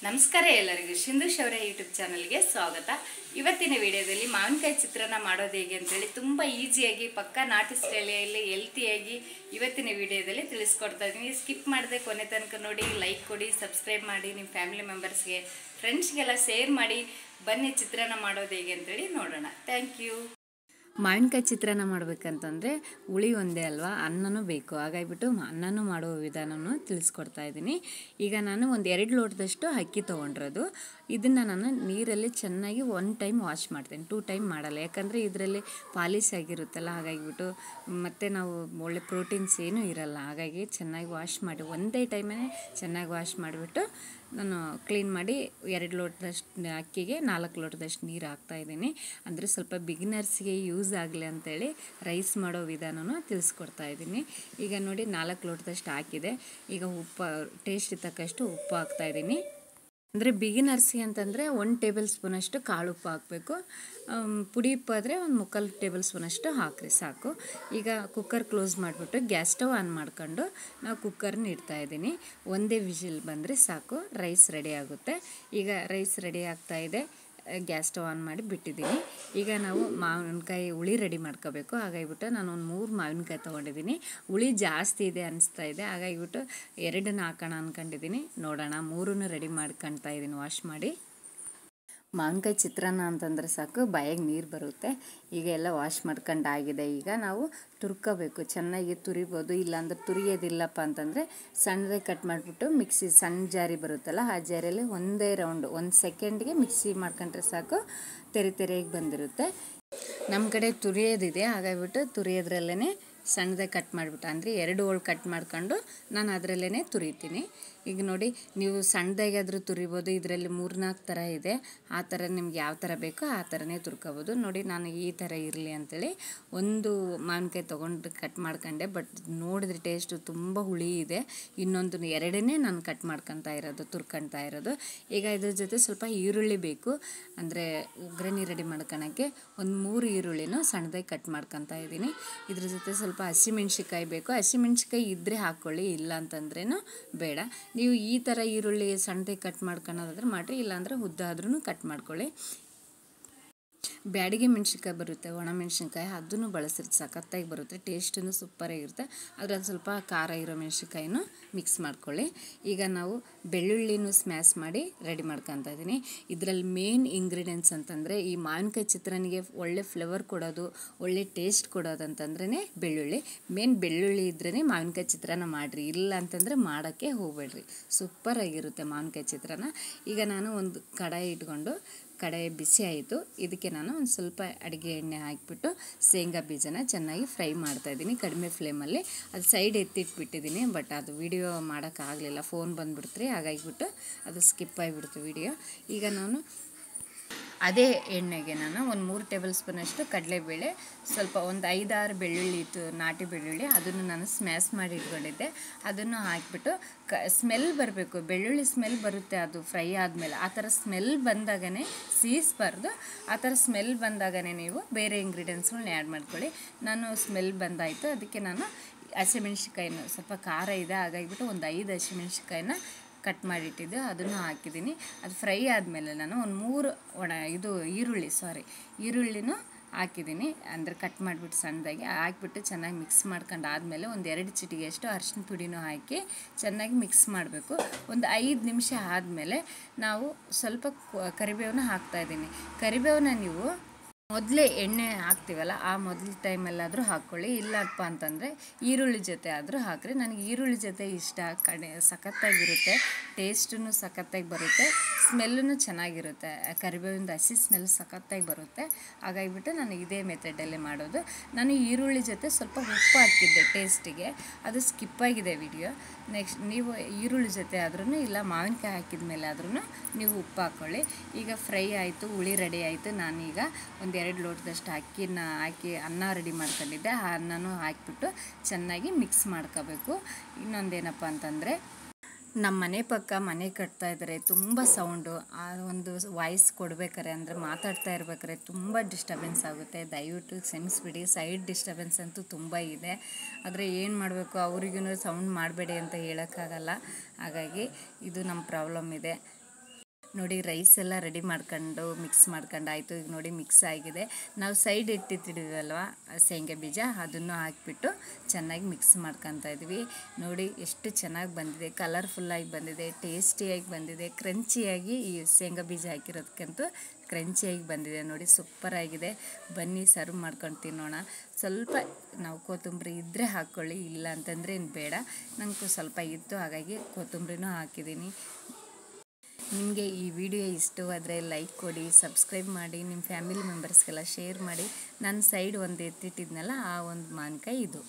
ನಮಸ್ಕಾರ ಎಲ್ಲರಿಗೂ ಸಿಂಧುಶ್ ಅವರ ಯೂಟ್ಯೂಬ್ ಚಾನಲ್ಗೆ ಸ್ವಾಗತ. ಇವತ್ತಿನ ವಿಡಿಯೋದಲ್ಲಿ ಮಾವಿನಕಾಯಿ ಚಿತ್ರಾನ್ನ ಮಾಡೋದು ಹೇಗೆ ಅಂತೇಳಿ ತುಂಬ ಈಸಿಯಾಗಿ ಪಕ್ಕಾ ನಾಟಿ ಸ್ಟೈಲಲ್ಲಿ ಹೆಲ್ತಿಯಾಗಿ ಇವತ್ತಿನ ವಿಡಿಯೋದಲ್ಲಿ ತಿಳಿಸ್ಕೊಡ್ತಾ ಇದ್ದೀನಿ. ಸ್ಕಿಪ್ ಮಾಡದೆ ಕೊನೆ ತನಕ ನೋಡಿ, ಲೈಕ್ ಕೊಡಿ, ಸಬ್ಸ್ಕ್ರೈಬ್ ಮಾಡಿ, ನಿಮ್ಮ ಫ್ಯಾಮಿಲಿ ಮೆಂಬರ್ಸ್ಗೆ ಫ್ರೆಂಡ್ಸ್ಗೆಲ್ಲ ಶೇರ್ ಮಾಡಿ. ಬನ್ನಿ ಚಿತ್ರಾನ್ನ ಮಾಡೋದು ಹೇಗೆ ಅಂತೇಳಿ ನೋಡೋಣ. Thank you. ಮಾವಿನಕಾಯಿ ಚಿತ್ರಾನ್ನ ಮಾಡಬೇಕಂತಂದರೆ ಹುಳಿ ಒಂದೇ ಅಲ್ವಾ, ಅನ್ನನೂ ಬೇಕು. ಹಾಗಾಗಿಬಿಟ್ಟು ಅನ್ನನೂ ಮಾಡೋ ವಿಧಾನನೂ ತಿಳಿಸ್ಕೊಡ್ತಾ ಇದ್ದೀನಿ. ಈಗ ನಾನು ಒಂದು 2 ಲೋಟದಷ್ಟು ಅಕ್ಕಿ ತೊಗೊಂಡಿರೋದು. ಇದನ್ನು ನಾನು ನೀರಲ್ಲಿ ಚೆನ್ನಾಗಿ 1 ಟೈಮ್ ವಾಶ್ ಮಾಡ್ತೀನಿ, 2 ಟೈಮ್ ಮಾಡಲ್ಲ. ಯಾಕಂದರೆ ಇದರಲ್ಲಿ ಪಾಲಿಶ್ ಆಗಿರುತ್ತಲ್ಲ, ಹಾಗಾಗಿಬಿಟ್ಟು ಮತ್ತು ನಾವು ಒಳ್ಳೆ ಪ್ರೋಟೀನ್ಸ್ ಏನೂ ಇರಲ್ಲ. ಹಾಗಾಗಿ ಚೆನ್ನಾಗಿ ವಾಶ್ ಮಾಡಿ ಒಂದೇ ಟೈಮೇ ಚೆನ್ನಾಗಿ ವಾಶ್ ಮಾಡಿಬಿಟ್ಟು ನಾನು ಕ್ಲೀನ್ ಮಾಡಿ 2 ಲೋಟದಷ್ಟು ಅಕ್ಕಿಗೆ 4 ಲೋಟದಷ್ಟು ನೀರು ಹಾಕ್ತಾಯಿದ್ದೀನಿ. ಅಂದರೆ ಸ್ವಲ್ಪ ಬಿಗಿನರ್ಸ್ಗೆ ಯೂಸ್ ಆಗಲಿ ಅಂಥೇಳಿ ರೈಸ್ ಮಾಡೋ ವಿಧಾನನೂ ತಿಳಿಸ್ಕೊಡ್ತಾ ಇದ್ದೀನಿ. ಈಗ ನೋಡಿ 4 ಲೋಟದಷ್ಟು ಹಾಕಿದೆ. ಈಗ ಉಪ್ಪು ಟೇಸ್ಟ್ ತಕ್ಕಷ್ಟು ಉಪ್ಪು ಹಾಕ್ತಾಯಿದ್ದೀನಿ. ಅಂದರೆ ಬಿಗಿನರ್ಸ್ಗೆ ಅಂತಂದರೆ 1 ಟೇಬಲ್ ಸ್ಪೂನಷ್ಟು ಕಾಳು ಉಪ್ಪು ಹಾಕಬೇಕು. ಪುಡಿ ಉಪ್ಪು ಆದರೆ 1 ಟೇಬಲ್ ಸ್ಪೂನಷ್ಟು ಹಾಕ್ರಿ ಸಾಕು. ಈಗ ಕುಕ್ಕರ್ ಕ್ಲೋಸ್ ಮಾಡಿಬಿಟ್ಟು ಗ್ಯಾಸ್ ಸ್ಟವ್ ಆನ್ ಮಾಡ್ಕೊಂಡು ನಾವು ಕುಕ್ಕರ್ನ ಇಡ್ತಾಯಿದ್ದೀನಿ. ಒಂದೇ ವಿಜಿಲ್ ಬಂದರೆ ಸಾಕು, ರೈಸ್ ರೆಡಿ ಆಗುತ್ತೆ. ಈಗ ರೈಸ್ ರೆಡಿ ಆಗ್ತಾಯಿದೆ. ಗ್ಯಾಸ್ ಸ್ಟವ್ ಆನ್ ಮಾಡಿ ಬಿಟ್ಟಿದ್ದೀನಿ. ಈಗ ನಾವು ಮಾವಿನಕಾಯಿ ಹುಳಿ ರೆಡಿ ಮಾಡ್ಕೋಬೇಕು. ಹಾಗಾಗಿಬಿಟ್ಟು ನಾನು ಒಂದು 3 ಮಾವಿನಕಾಯಿ ತೊಗೊಂಡಿದ್ದೀನಿ. ಹುಳಿ ಜಾಸ್ತಿ ಇದೆ ಅನಿಸ್ತಾ ಇದೆ, ಹಾಗಾಗಿಬಿಟ್ಟು 2 ಹಾಕೋಣ ಅಂದ್ಕೊಂಡಿದ್ದೀನಿ. ನೋಡೋಣ, 3 ರೆಡಿ ಮಾಡ್ಕೊಳ್ತಾ ಇದ್ದೀನಿ ವಾಶ್ ಮಾಡಿ. ಮಾವಿನಕಾಯಿ ಚಿತ್ರಾನ್ನ ಅಂತಂದರೆ ಸಾಕು ಬಾಯಿಗೆ ನೀರು ಬರುತ್ತೆ. ಈಗ ಎಲ್ಲ ವಾಶ್ ಮಾಡ್ಕೊಂಡಾಗಿದೆ. ಈಗ ನಾವು ತುರ್ಕೋಬೇಕು, ಚೆನ್ನಾಗಿ ತುರಿಬೋದು. ಇಲ್ಲಾಂದ್ರೆ ತುರಿಯೋದಿಲ್ಲಪ್ಪ ಅಂತಂದರೆ ಸಣ್ಣದಾಗಿ ಕಟ್ ಮಾಡಿಬಿಟ್ಟು ಮಿಕ್ಸಿ ಸಣ್ಣ ಜಾರಿ ಬರುತ್ತಲ್ಲ, ಆ ಜಾರಿಯಲ್ಲಿ ಒಂದೇ ರೌಂಡು 1 ಸೆಕೆಂಡ್ಗೆ ಮಿಕ್ಸಿ ಮಾಡ್ಕೊಂಡ್ರೆ ಸಾಕು, ತೆರೆಯಾಗಿ ಬಂದಿರುತ್ತೆ. ನಮ್ಮ ಕಡೆ ತುರಿಯೋದಿದೆ, ಹಾಗಾಗಿಬಿಟ್ಟು ತುರಿಯೋದ್ರಲ್ಲೇ ಸಣ್ಣದಾಗಿ ಕಟ್ ಮಾಡಿಬಿಟ್ಟು, ಅಂದರೆ 2 ಹೋಳು ಕಟ್ ಮಾಡ್ಕೊಂಡು ನಾನು ಅದರಲ್ಲೇ ತುರಿತೀನಿ. ಈಗ ನೋಡಿ, ನೀವು ಸಣ್ಣದಾಗಾದರೂ ತುರಿಬೋದು. ಇದರಲ್ಲಿ 3-4 ಥರ ಇದೆ. ಆ ಥರ ನಿಮ್ಗೆ ಯಾವ ಥರ ಬೇಕೋ ಆ ಥರನೇ ತುರ್ಕೋಬೋದು. ನೋಡಿ, ನಾನು ಈ ಥರ ಇರಲಿ ಅಂಥೇಳಿ ಒಂದು ಮಾವಿನಕಾಯಿ ತೊಗೊಂಡು ಕಟ್ ಮಾಡ್ಕೊಂಡೆ. ಬಟ್ ನೋಡಿದ್ರೆ ಟೇಸ್ಟು ತುಂಬ ಹುಳಿ ಇದೆ. ಇನ್ನೊಂದು 2 ನಾನು ಕಟ್ ಮಾಡ್ಕೊತಾ ಇರೋದು, ತುರ್ಕೊತಾ ಇರೋದು. ಈಗ ಇದ್ರ ಜೊತೆ ಸ್ವಲ್ಪ ಈರುಳ್ಳಿ ಬೇಕು, ಅಂದರೆ ಒಗ್ಗರಣೆ ರೆಡಿ ಮಾಡ್ಕೊಳಕ್ಕೆ ಒಂದು 3 ಈರುಳ್ಳಿನೂ ಸಣ್ಣದಾಗಿ ಕಟ್ ಮಾಡ್ಕೊತಾ ಇದ್ದೀನಿ. ಇದ್ರ ಜೊತೆ ಸ್ವಲ್ಪ ಹಸಿಮೆಣ್ಸಿಕಾಯಿ ಬೇಕು. ಹಸಿಮೆಣ್ಸಿಕಾಯಿ ಇದ್ದರೆ ಹಾಕ್ಕೊಳ್ಳಿ, ಇಲ್ಲ ಅಂತಂದ್ರೇನು ಬೇಡ. ನೀವು ಈ ಥರ ಈರುಳ್ಳಿ ಸಣ್ಣದಾಗಿ ಕಟ್ ಮಾಡ್ಕೊಳ್ಳೋದಾದ್ರೆ ಮಾಡಿರಿ, ಇಲ್ಲಾಂದರೆ ಉದ್ದ ಆದ್ರೂ ಕಟ್ ಮಾಡ್ಕೊಳ್ಳಿ. ಬ್ಯಾಡಿಗೆ ಮೆಣ್ಸಿನ್ಕಾಯಿ ಬರುತ್ತೆ, ಒಣ ಮೆಣ್ಸಿನ್ಕಾಯಿ, ಅದನ್ನು ಬಳಸಿದ್ರೆ ಸಖತ್ತಾಗಿ ಬರುತ್ತೆ, ಟೇಸ್ಟೂ ಸೂಪರಾಗಿರುತ್ತೆ. ಅದ್ರಲ್ಲಿ ಸ್ವಲ್ಪ ಖಾರ ಇರೋ ಮೆಣ್ಸಿನ್ಕಾಯಿನೂ ಮಿಕ್ಸ್ ಮಾಡ್ಕೊಳ್ಳಿ. ಈಗ ನಾವು ಬೆಳ್ಳುಳ್ಳಿನೂ ಸ್ಮ್ಯಾಶ್ ಮಾಡಿ ರೆಡಿ ಮಾಡ್ಕೊತಾ ಇದ್ದೀನಿ. ಇದರಲ್ಲಿ ಮೇನ್ ಇಂಗ್ರೀಡಿಯೆಂಟ್ಸ್ ಅಂತಂದರೆ ಈ ಮಾವಿನಕಾಯಿ ಚಿತ್ರಾನಿಗೆ ಒಳ್ಳೆ ಫ್ಲೇವರ್ ಕೊಡೋದು, ಒಳ್ಳೆ ಟೇಸ್ಟ್ ಕೊಡೋದು ಅಂತಂದ್ರೇ ಬೆಳ್ಳುಳ್ಳಿ. ಮೇನ್ ಬೆಳ್ಳುಳ್ಳಿ ಇದ್ರೇ ಮಾವಿನಕಾಯಿ ಚಿತ್ರಾನ್ನ ಮಾಡಿರಿ, ಇಲ್ಲ ಅಂತಂದರೆ ಮಾಡೋಕ್ಕೆ ಹೋಗಬೇಡ್ರಿ, ಸೂಪರಾಗಿರುತ್ತೆ ಮಾವಿನಕಾಯಿ ಚಿತ್ರಾನ್ನ. ಈಗ ನಾನು ಒಂದು ಕಡಾಯಿ ಇಟ್ಕೊಂಡು, ಕಡಾಯಿ ಬಿಸಿ ಆಯಿತು. ಇದಕ್ಕೆ ನಾನು ಒಂದು ಸ್ವಲ್ಪ ಅಡುಗೆ ಎಣ್ಣೆ ಹಾಕಿಬಿಟ್ಟು ಶೇಂಗಾ ಬೀಜನ ಚೆನ್ನಾಗಿ ಫ್ರೈ ಮಾಡ್ತಾಯಿದ್ದೀನಿ ಕಡಿಮೆ ಫ್ಲೇಮಲ್ಲಿ. ಅದು ಸೈಡ್ ಎತ್ತಿಟ್ಬಿಟ್ಟಿದ್ದೀನಿ, ಬಟ್ ಅದು ವಿಡಿಯೋ ಮಾಡೋಕ್ಕಾಗಲಿಲ್ಲ, ಫೋನ್ ಬಂದುಬಿಡ್ತ್ರಿ, ಹಾಗಾಗಿಬಿಟ್ಟು ಅದು ಸ್ಕಿಪ್ ಆಗಿಬಿಡ್ತು ವಿಡಿಯೋ. ಈಗ ನಾನು ಅದೇ ಎಣ್ಣೆಗೆ ನಾನು ಒಂದು 3 ಟೇಬಲ್ ಸ್ಪೂನಷ್ಟು ಕಡಲೆಬೇಳೆ, ಸ್ವಲ್ಪ ಒಂದು 5-6 ಬೆಳ್ಳುಳ್ಳಿ ಇತ್ತು, ನಾಟಿ ಬೆಳ್ಳುಳ್ಳಿ, ಅದನ್ನು ನಾನು ಸ್ಮ್ಯಾಶ್ ಮಾಡಿ ಇಟ್ಕೊಂಡಿದ್ದೆ. ಅದನ್ನು ಹಾಕಿಬಿಟ್ಟು ಸ್ಮೆಲ್ ಬರಬೇಕು, ಬೆಳ್ಳುಳ್ಳಿ ಸ್ಮೆಲ್ ಬರುತ್ತೆ ಅದು ಫ್ರೈ ಆದಮೇಲೆ. ಆ ಥರ ಸ್ಮೆಲ್ ಬಂದಾಗೇ ಸೀಸ್ಬಾರ್ದು, ಆ ಥರ ಸ್ಮೆಲ್ ಬಂದಾಗೇ ನೀವು ಬೇರೆ ಇಂಗ್ರೀಡಿಯೆಂಟ್ಸ್ಗಳನ್ನ ಆ್ಯಡ್ ಮಾಡ್ಕೊಳ್ಳಿ. ನಾನು ಸ್ಮೆಲ್ ಬಂದಾಯಿತು, ಅದಕ್ಕೆ ನಾನು ಹಸಿಮೆಣ್ಸಿಕಾಯಿನ, ಸ್ವಲ್ಪ ಖಾರ ಇದೆ ಹಾಗಾಗಿಬಿಟ್ಟು ಒಂದು 5 ಹಸಿಮೆಣ್ಸಿಕಾಯಿನ ಕಟ್ ಮಾಡಿಟ್ಟಿದ್ದು ಅದನ್ನು ಹಾಕಿದ್ದೀನಿ. ಅದು ಫ್ರೈ ಆದಮೇಲೆ ನಾನು ಒಂದು 3 ಈರುಳ್ಳಿನೂ ಹಾಕಿದ್ದೀನಿ, ಅಂದರೆ ಕಟ್ ಮಾಡಿಬಿಟ್ಟು ಸಣ್ಣದಾಗಿ ಹಾಕಿಬಿಟ್ಟು ಚೆನ್ನಾಗಿ ಮಿಕ್ಸ್ ಮಾಡ್ಕೊಂಡು ಆದಮೇಲೆ ಒಂದು 2 ಚಿಟಿಗೆಯಷ್ಟು ಅರಿಶಿನ ಪುಡಿನೂ ಹಾಕಿ ಚೆನ್ನಾಗಿ ಮಿಕ್ಸ್ ಮಾಡಬೇಕು. ಒಂದು 5 ನಿಮಿಷ ಆದಮೇಲೆ ನಾವು ಸ್ವಲ್ಪ ಕರಿಬೇವನ್ನ ಹಾಕ್ತಾಯಿದ್ದೀನಿ. ಕರಿಬೇವನ್ನ ನೀವು ಮೊದಲೇ ಎಣ್ಣೆ ಹಾಕ್ತೀವಲ್ಲ, ಆ ಮೊದಲ ಟೈಮಲ್ಲಾದರೂ ಹಾಕ್ಕೊಳ್ಳಿ, ಇಲ್ಲಪ್ಪ ಅಂತಂದರೆ ಈರುಳ್ಳಿ ಜೊತೆ ಆದರೂ ಹಾಕಿರಿ. ನನಗೆ ಈರುಳ್ಳಿ ಜೊತೆ ಇಷ್ಟ, ಸಖತ್ತಾಗಿರುತ್ತೆ, ಟೇಸ್ಟೂ ಸಖತ್ತಾಗಿ ಬರುತ್ತೆ, ಸ್ಮೆಲ್ಲೂ ಚೆನ್ನಾಗಿರುತ್ತೆ. ಕರಿಬೇವಿಂದ ಹಸಿ ಸ್ಮೆಲ್ ಸಖತ್ತಾಗಿ ಬರುತ್ತೆ, ಹಾಗಾಗಿಬಿಟ್ಟು ನಾನು ಇದೇ ಮೆಥಡಲ್ಲೇ ಮಾಡೋದು. ನಾನು ಈರುಳ್ಳಿ ಜೊತೆ ಸ್ವಲ್ಪ ಉಪ್ಪು ಹಾಕಿದ್ದೆ ಟೇಸ್ಟಿಗೆ, ಅದು ಸ್ಕಿಪ್ ಆಗಿದೆ ವಿಡಿಯೋ. ನೆಕ್ಸ್ಟ್ ನೀವು ಈರುಳ್ಳಿ ಜೊತೆ ಆದ್ರೂ, ಇಲ್ಲ ಮಾವಿನಕಾಯಿ ಹಾಕಿದ ಮೇಲೆ ಆದ್ರೂ ನೀವು ಉಪ್ಪು ಹಾಕ್ಕೊಳ್ಳಿ. ಈಗ ಫ್ರೈ ಆಯಿತು, ಹುಳಿ ರೆಡಿ ಆಯಿತು. ನಾನೀಗ ಒಂದು 2 ಲೋಟದಷ್ಟು ಅಕ್ಕಿನ ಹಾಕಿ ಅನ್ನ ರೆಡಿ ಮಾಡ್ಕೊಂಡಿದ್ದೆ, ಆ ಅನ್ನನೂ ಹಾಕಿಬಿಟ್ಟು ಚೆನ್ನಾಗಿ ಮಿಕ್ಸ್ ಮಾಡ್ಕೋಬೇಕು. ಇನ್ನೊಂದೇನಪ್ಪ ಅಂತಂದರೆ, ನಮ್ಮ ಮನೆ ಪಕ್ಕ ಮನೆ ಕಟ್ತಾ ಇದ್ದಾರೆ, ತುಂಬ ಸೌಂಡು. ಆ ಒಂದು ವಾಯ್ಸ್ ಕೊಡ್ಬೇಕಾರೆ, ಅಂದರೆ ಮಾತಾಡ್ತಾ ಇರ್ಬೇಕಾರೆ ತುಂಬ ಡಿಸ್ಟರ್ಬೆನ್ಸ್ ಆಗುತ್ತೆ, ದಯವಿಟ್ಟು ಕ್ಷಮಿಸ್ಬಿಡಿ. ಸೈಡ್ ಡಿಸ್ಟರ್ಬೆನ್ಸ್ ಅಂತೂ ತುಂಬ ಇದೆ, ಆದರೆ ಏನು ಮಾಡಬೇಕು, ಅವ್ರಿಗೂ ಸೌಂಡ್ ಮಾಡಬೇಡಿ ಅಂತ ಹೇಳೋಕ್ಕಾಗಲ್ಲ. ಹಾಗಾಗಿ ಇದು ನಮ್ಮ ಪ್ರಾಬ್ಲಮ್ ಇದೆ. ನೋಡಿ ರೈಸ್ ಎಲ್ಲ ರೆಡಿ ಮಾಡ್ಕೊಂಡು ಮಿಕ್ಸ್ ಮಾಡ್ಕೊಂಡು ಆಯಿತು. ಈಗ ನೋಡಿ ಮಿಕ್ಸ್ ಆಗಿದೆ. ನಾವು ಸೈಡ್ ಇಟ್ಟಿಟ್ಟಿದ್ದೀವಲ್ವ ಶೇಂಗಾ ಬೀಜ ಅದನ್ನು ಹಾಕಿಬಿಟ್ಟು ಚೆನ್ನಾಗಿ ಮಿಕ್ಸ್ ಮಾಡ್ಕೊತಾ ಇದ್ವಿ. ನೋಡಿ ಎಷ್ಟು ಚೆನ್ನಾಗಿ ಬಂದಿದೆ, ಕಲರ್ಫುಲ್ಲಾಗಿ ಬಂದಿದೆ, ಟೇಸ್ಟಿಯಾಗಿ ಬಂದಿದೆ, ಕ್ರಂಚಿಯಾಗಿ ಈ ಶೇಂಗಾ ಬೀಜ ಹಾಕಿರೋದಕ್ಕಂತೂ ಕ್ರಂಚಿಯಾಗಿ ಬಂದಿದೆ. ನೋಡಿ ಸೂಪರಾಗಿದೆ. ಬನ್ನಿ ಸರ್ವ್ ಮಾಡ್ಕೊಂಡು ತಿನ್ನೋಣ. ಸ್ವಲ್ಪ ನಾವು ಕೊತ್ತಂಬರಿ ಇದ್ದರೆ ಹಾಕ್ಕೊಳ್ಳಿ, ಇಲ್ಲ ಅಂತಂದರೆ ಏನು ಬೇಡ. ನನಗೂ ಸ್ವಲ್ಪ ಇತ್ತು, ಹಾಗಾಗಿ ಕೊತ್ತಂಬರಿನೂ ಹಾಕಿದ್ದೀನಿ. ನಿಮಗೆ ಈ ವಿಡಿಯೋ ಇಷ್ಟವಾದರೆ ಲೈಕ್ ಕೊಡಿ, ಸಬ್ಸ್ಕ್ರೈಬ್ ಮಾಡಿ, ನಿಮ್ಮ ಫ್ಯಾಮಿಲಿ ಮೆಂಬರ್ಸ್ಗೆಲ್ಲ ಶೇರ್ ಮಾಡಿ. ನಾನು ಸೈಡ್ ಒಂದು ಎತ್ತಿಟ್ಟಿದ್ನಲ್ಲ ಆ ಒಂದು ಮಾವಿನಕಾಯಿ ಇದು.